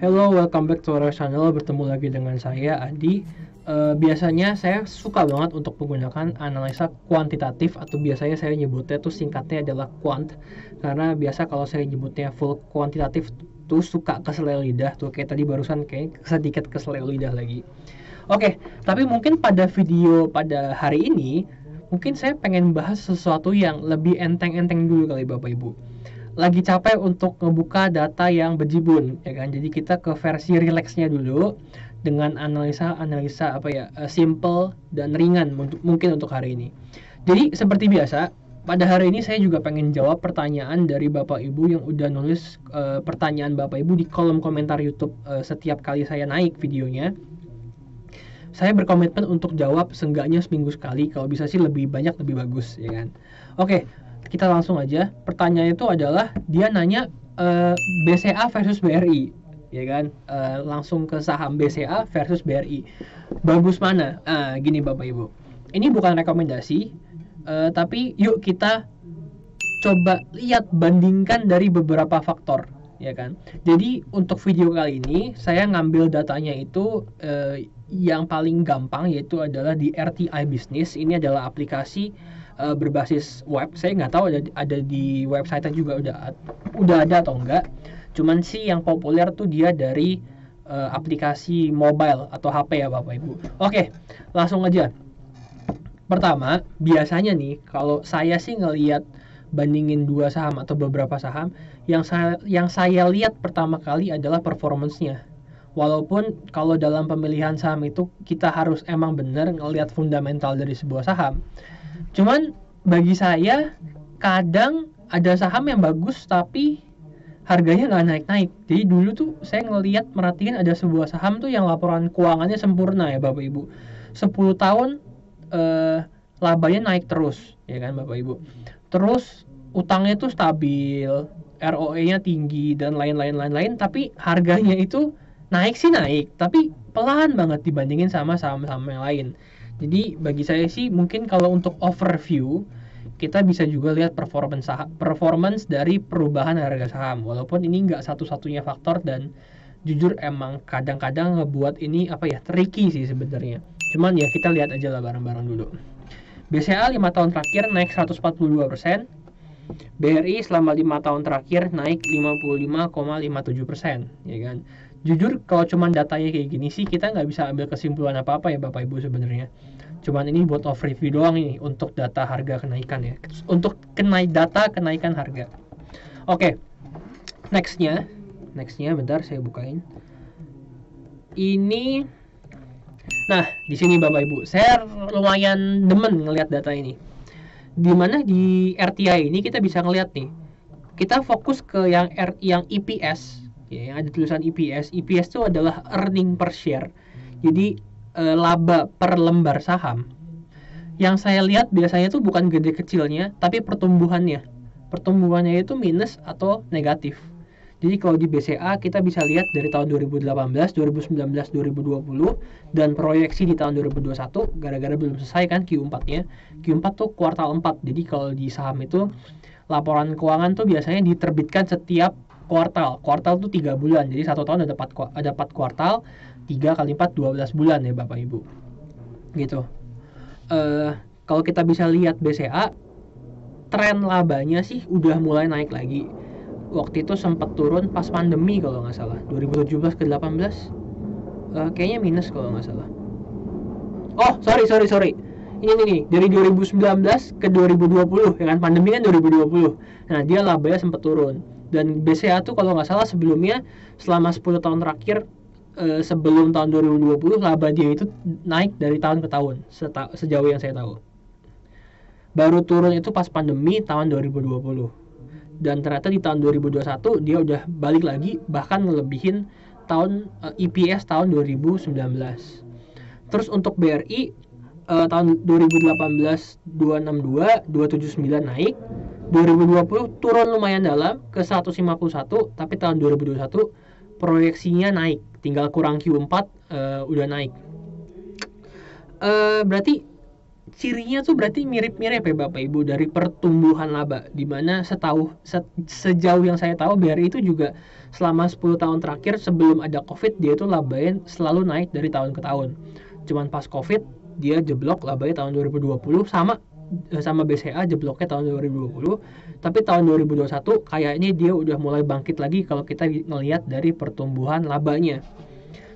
Hello, welcome back to our channel. Bertemu lagi dengan saya Adi. Biasanya saya suka banget untuk menggunakan analisa kuantitatif, atau biasanya saya nyebutnya tuh singkatnya adalah quant. Karena biasa kalau saya nyebutnya full kuantitatif tuh suka keseleo lidah tuh, kayak tadi barusan kayak sedikit keseleo lidah lagi. Oke, tapi mungkin pada video pada hari ini mungkin saya pengen bahas sesuatu yang lebih enteng-enteng dulu kali Bapak Ibu. Lagi capek untuk ngebuka data yang bejibun, ya kan? Jadi kita ke versi relaxnya dulu dengan analisa apa ya, simple dan ringan mungkin untuk hari ini. Jadi seperti biasa, pada hari ini saya juga pengen jawab pertanyaan dari Bapak Ibu yang udah nulis pertanyaan Bapak Ibu di kolom komentar YouTube setiap kali saya naik videonya. Saya berkomitmen untuk jawab seenggaknya seminggu sekali, kalau bisa sih lebih banyak lebih bagus, ya kan? Oke, kita langsung aja. Pertanyaan itu adalah dia nanya BCA versus BRI, ya kan? Langsung ke saham BCA versus BRI. Bagus mana? Gini Bapak Ibu. Ini bukan rekomendasi, tapi yuk kita coba lihat, bandingkan dari beberapa faktor, ya kan? Jadi untuk video kali ini saya ngambil datanya itu yang paling gampang, yaitu adalah di RTI Business. Ini adalah aplikasi berbasis web. Saya nggak tahu ada di website juga udah ada atau enggak. Cuman sih yang populer tuh dia dari aplikasi mobile atau HP ya Bapak Ibu. Oke, langsung aja. Pertama, biasanya nih kalau saya sih ngelihat bandingin dua saham atau beberapa saham, yang saya lihat pertama kali adalah performance-nya. Walaupun kalau dalam pemilihan saham itu kita harus emang bener ngelihat fundamental dari sebuah saham. Cuman bagi saya kadang ada saham yang bagus tapi harganya nggak naik-naik. Jadi dulu tuh saya merhatiin ada sebuah saham tuh yang laporan keuangannya sempurna ya Bapak Ibu. 10 tahun labanya naik terus, ya kan Bapak Ibu. Terus utangnya tuh stabil, ROE-nya tinggi dan lain-lain, tapi harganya itu naik sih naik, tapi pelan banget dibandingin sama saham-saham yang lain. Jadi bagi saya sih mungkin kalau untuk overview kita bisa juga lihat performance dari perubahan harga saham. Walaupun ini nggak satu-satunya faktor, dan jujur emang kadang-kadang ngebuat ini apa ya, tricky sih sebenarnya. Cuman ya kita lihat aja lah bareng-bareng dulu. BCA 5 tahun terakhir naik 142%. BRI selama 5 tahun terakhir naik 55,57%, ya kan? Jujur kalau cuman datanya kayak gini sih kita nggak bisa ambil kesimpulan apa-apa ya Bapak Ibu sebenarnya. Cuman ini buat overview doang ini untuk data harga kenaikan ya. Untuk data kenaikan harga. Oke. Nextnya bentar saya bukain. Ini, nah di sini Bapak Ibu, saya lumayan demen ngelihat data ini. Dimana di RTI ini kita bisa ngelihat nih, kita fokus ke yang EPS ya, yang ada tulisan EPS. EPS itu adalah earning per share, jadi laba per lembar saham. Yang saya lihat biasanya tuh bukan gede kecilnya, tapi pertumbuhannya itu minus atau negatif. Jadi kalau di BCA kita bisa lihat dari tahun 2018, 2019, 2020 dan proyeksi di tahun 2021, gara-gara belum selesai kan Q4-nya. Q4 tuh kuartal 4. Jadi kalau di saham itu laporan keuangan tuh biasanya diterbitkan setiap kuartal. Kuartal tuh 3 bulan. Jadi 1 tahun ada 4 kuartal, 3 kali 4 12 bulan ya Bapak Ibu. Gitu. Kalau kita bisa lihat BCA, tren labanya sih udah mulai naik lagi. Waktu itu sempat turun pas pandemi kalau nggak salah, 2017 ke 18, kayaknya minus kalau nggak salah. Oh sorry, ini nih dari 2019 ke 2020 ya kan, pandemi kan 2020. Nah dia labanya sempat turun, dan BCA tuh kalau nggak salah sebelumnya selama 10 tahun terakhir sebelum tahun 2020 laba dia itu naik dari tahun ke tahun sejauh yang saya tahu. Baru turun itu pas pandemi tahun 2020. Dan ternyata di tahun 2021 dia udah balik lagi, bahkan ngelebihin tahun EPS tahun 2019. Terus untuk BRI tahun 2018 262, 279 naik, 2020 turun lumayan dalam ke 151, tapi tahun 2021 proyeksinya naik, tinggal kurang Q4 udah naik. Berarti cirinya tuh berarti mirip-mirip ya Bapak Ibu dari pertumbuhan laba, dimana sejauh yang saya tahu BRI itu juga selama 10 tahun terakhir sebelum ada COVID dia itu labanya selalu naik dari tahun ke tahun. Cuman pas COVID dia jeblok labanya tahun 2020 sama BCA jebloknya tahun 2020, tapi tahun 2021 kayaknya dia udah mulai bangkit lagi kalau kita ngelihat dari pertumbuhan labanya.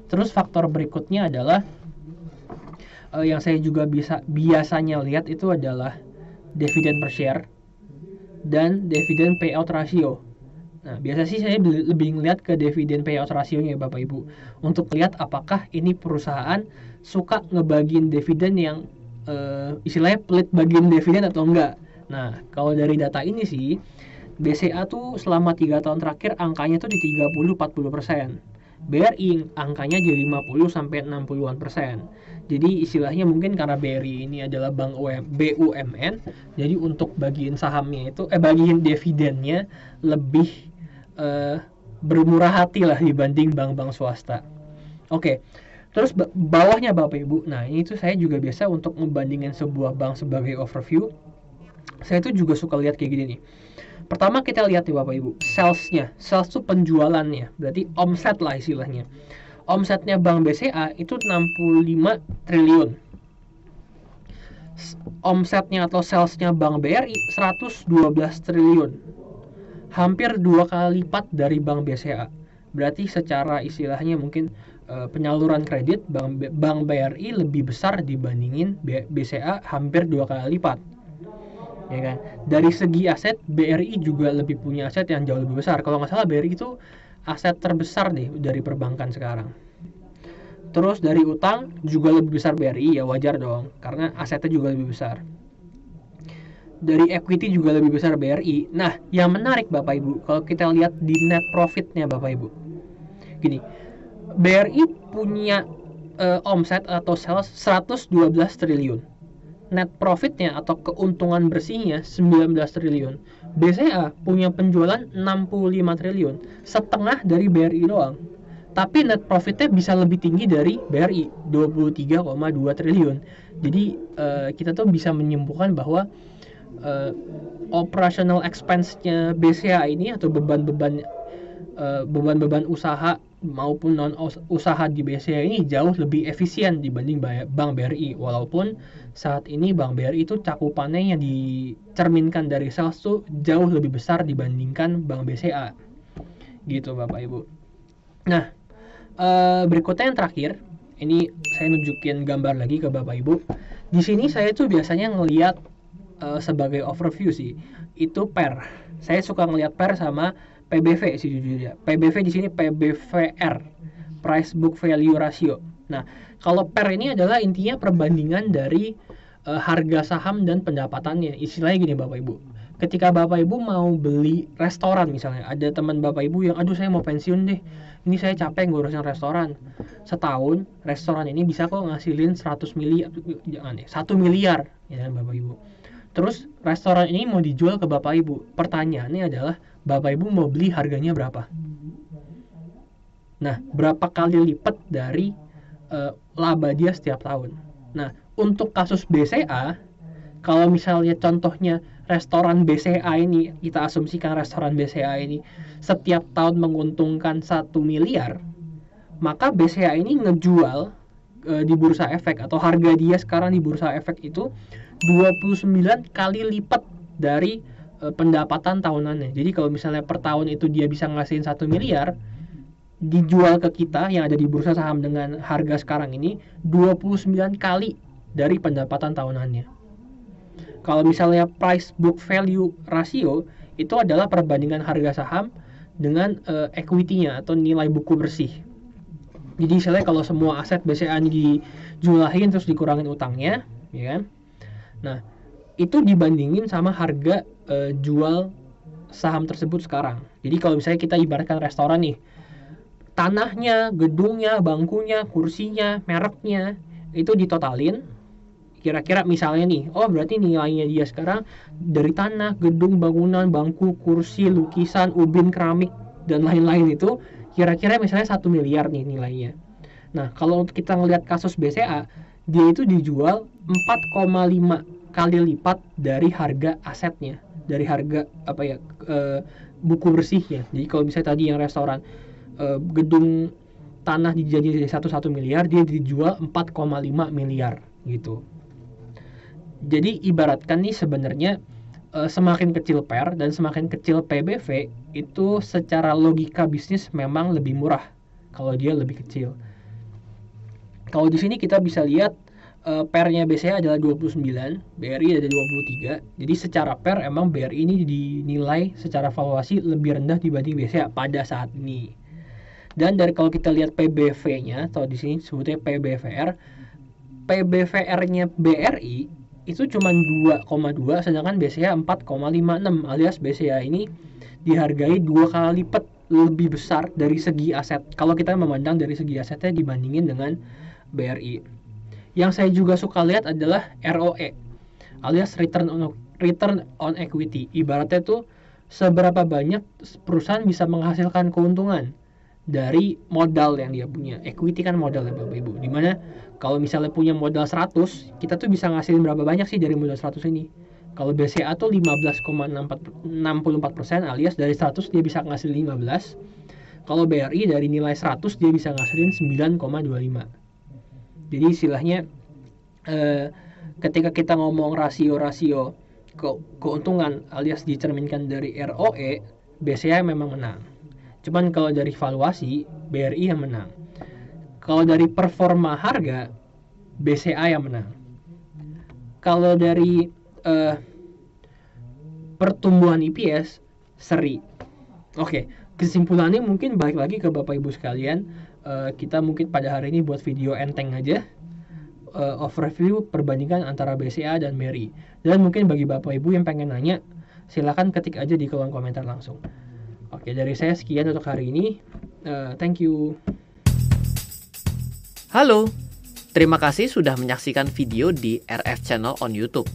Terus faktor berikutnya adalah yang saya juga biasanya lihat itu adalah dividen per share dan dividen payout ratio. Nah, biasa sih saya lebih ngelihat ke dividen payout ratio-nya ya Bapak Ibu, untuk lihat apakah ini perusahaan suka ngebagiin dividen yang istilahnya pelit bagian dividen atau enggak. Nah, kalau dari data ini sih BCA tuh selama 3 tahun terakhir angkanya tuh di 30-40%. BRI angkanya di 50-60%. Jadi istilahnya mungkin karena BRI ini adalah bank BUMN, jadi untuk bagian sahamnya itu bagian dividennya lebih bermurah hati lah dibanding bank-bank swasta. Oke. Terus bawahnya Bapak Ibu. Nah, ini tuh saya juga biasa untuk membandingkan sebuah bank sebagai overview. Saya tuh juga suka lihat kayak gini nih. Pertama kita lihat nih Bapak Ibu, salesnya. Sales tuh penjualannya, berarti omset lah istilahnya. Omsetnya Bank BCA itu 65 triliun. Omsetnya atau salesnya Bank BRI 112 triliun. Hampir 2 kali lipat dari Bank BCA. Berarti secara istilahnya mungkin penyaluran kredit Bank BRI lebih besar dibandingin BCA hampir 2 kali lipat. Ya kan? Dari segi aset BRI juga lebih punya aset yang jauh lebih besar. Kalau nggak salah BRI itu aset terbesar deh dari perbankan sekarang. Terus dari utang juga lebih besar BRI, ya wajar dong karena asetnya juga lebih besar. Dari equity juga lebih besar BRI. Nah, yang menarik Bapak Ibu, kalau kita lihat di net profitnya Bapak Ibu, gini, BRI punya omset atau sales 112 triliun. Net profitnya atau keuntungan bersihnya 19 triliun. BCA punya penjualan 65 triliun, setengah dari BRI doang. Tapi net profitnya bisa lebih tinggi dari BRI, 23,2 triliun. Jadi kita tuh bisa menyimpulkan bahwa operational expense-nya BCA ini atau beban-beban usaha maupun non usaha di BCA ini jauh lebih efisien dibanding Bank BRI, walaupun saat ini Bank BRI itu cakupannya yang dicerminkan dari sales tuh jauh lebih besar dibandingkan Bank BCA gitu Bapak Ibu. Nah, berikutnya yang terakhir, ini saya nunjukin gambar lagi ke Bapak Ibu. Di sini saya tuh biasanya ngelihat sebagai overview sih, itu PER. Saya suka ngelihat PER sama PBV sih jujurnya. PBV di sini PBVR, Price Book Value Ratio. Nah, kalau PER ini adalah intinya perbandingan dari harga saham dan pendapatannya. Istilahnya gini Bapak Ibu. Ketika Bapak Ibu mau beli restoran misalnya, ada teman Bapak Ibu yang aduh saya mau pensiun deh. Ini saya capek ngurusin restoran. Setahun restoran ini bisa kok ngasilin 100 miliar, jangan deh, 1 miliar ya Bapak Ibu. Terus restoran ini mau dijual ke Bapak Ibu. Pertanyaannya adalah Bapak Ibu mau beli harganya berapa? Nah, berapa kali lipat dari laba dia setiap tahun? Nah, untuk kasus BCA, kalau misalnya contohnya restoran BCA ini, kita asumsikan restoran BCA ini setiap tahun menguntungkan 1 miliar, maka BCA ini ngejual di bursa efek atau harga dia sekarang di bursa efek itu 29 kali lipat dari pendapatan tahunannya. Jadi kalau misalnya per tahun itu dia bisa ngasihin 1 miliar, dijual ke kita yang ada di bursa saham dengan harga sekarang ini 29 kali dari pendapatan tahunannya. Kalau misalnya price book value ratio itu adalah perbandingan harga saham dengan equity-nya atau nilai buku bersih. Jadi misalnya kalau semua aset BCA dijumlahin terus dikurangin utangnya, ya kan? Nah, itu dibandingin sama harga jual saham tersebut sekarang. Jadi kalau misalnya kita ibaratkan restoran nih, tanahnya, gedungnya, bangkunya, kursinya, mereknya itu ditotalin. Kira-kira misalnya nih, oh berarti nilainya dia sekarang dari tanah, gedung, bangunan, bangku, kursi, lukisan, ubin, keramik dan lain-lain itu kira-kira misalnya 1 miliar nih nilainya. Nah, kalau kita ngelihat kasus BCA, dia itu dijual 4,5 kali lipat dari harga asetnya, dari harga buku bersihnya. Jadi kalau misalnya tadi yang restoran gedung tanah dijanji 1 miliar, dia dijual 4,5 miliar gitu. Jadi ibaratkan nih sebenarnya semakin kecil PER dan semakin kecil PBV itu secara logika bisnis memang lebih murah kalau dia lebih kecil. Kalau di sini kita bisa lihat PER-nya BCA adalah 29, BRI ada 23. Jadi secara PER emang BRI ini dinilai secara valuasi lebih rendah dibanding BCA pada saat ini. Dan dari kalau kita lihat PBV-nya, atau di sini sebutnya PBVR, PBVR-nya BRI itu cuma 2,2, sedangkan BCA 4,56, alias BCA ini dihargai 2 kali lipat lebih besar dari segi aset. Kalau kita memandang dari segi asetnya dibandingin dengan BRI. Yang saya juga suka lihat adalah ROE, alias return on equity. Ibaratnya tuh seberapa banyak perusahaan bisa menghasilkan keuntungan dari modal yang dia punya. Equity kan modal ya Bapak Ibu. Dimana kalau misalnya punya modal 100, kita tuh bisa ngasilin berapa banyak sih dari modal 100 ini. Kalau BCA tuh 15,64%, alias dari 100 dia bisa ngasilin 15. Kalau BRI dari nilai 100 dia bisa ngasilin 9,25. Jadi istilahnya ketika kita ngomong rasio-rasio keuntungan alias dicerminkan dari ROE, BCA memang menang. Cuman kalau dari valuasi, BRI yang menang. Kalau dari performa harga, BCA yang menang. Kalau dari pertumbuhan EPS, SERI. Oke, kesimpulannya mungkin balik lagi ke Bapak Ibu sekalian. Kita mungkin pada hari ini buat video enteng aja. Overview perbandingan antara BCA dan BRI. Dan mungkin bagi Bapak Ibu yang pengen nanya, silakan ketik aja di kolom komentar langsung. Oke, dari saya sekian untuk hari ini. Thank you. Halo, terima kasih sudah menyaksikan video di RF Channel on YouTube.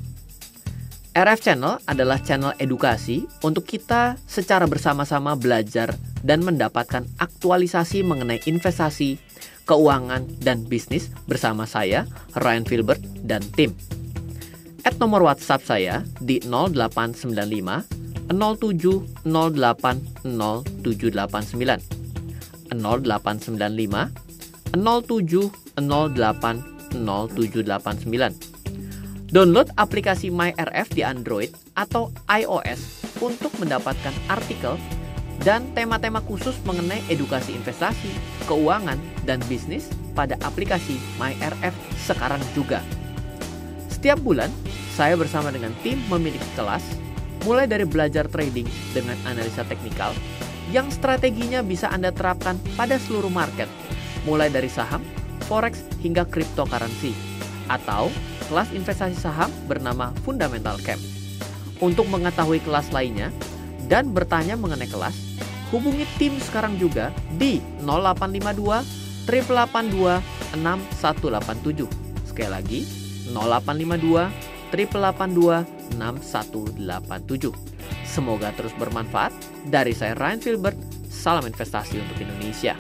RF Channel adalah channel edukasi untuk kita secara bersama-sama belajar dan mendapatkan aktualisasi mengenai investasi, keuangan, dan bisnis bersama saya, Ryan Filbert, dan tim. Add nomor WhatsApp saya di 0895 07 08 0789 0895 07 08 0789. Download aplikasi MyRF di Android atau iOS untuk mendapatkan artikel dan tema-tema khusus mengenai edukasi investasi, keuangan, dan bisnis pada aplikasi MyRF sekarang juga. Setiap bulan, saya bersama dengan tim memiliki kelas, mulai dari belajar trading dengan analisa teknikal, yang strateginya bisa Anda terapkan pada seluruh market, mulai dari saham, forex, hingga cryptocurrency, atau kelas investasi saham bernama Fundamental Camp. Untuk mengetahui kelas lainnya dan bertanya mengenai kelas, hubungi tim sekarang juga di 0852 882 6187. Sekali lagi, 0852 882 6187. Semoga terus bermanfaat. Dari saya Ryan Filbert, salam investasi untuk Indonesia.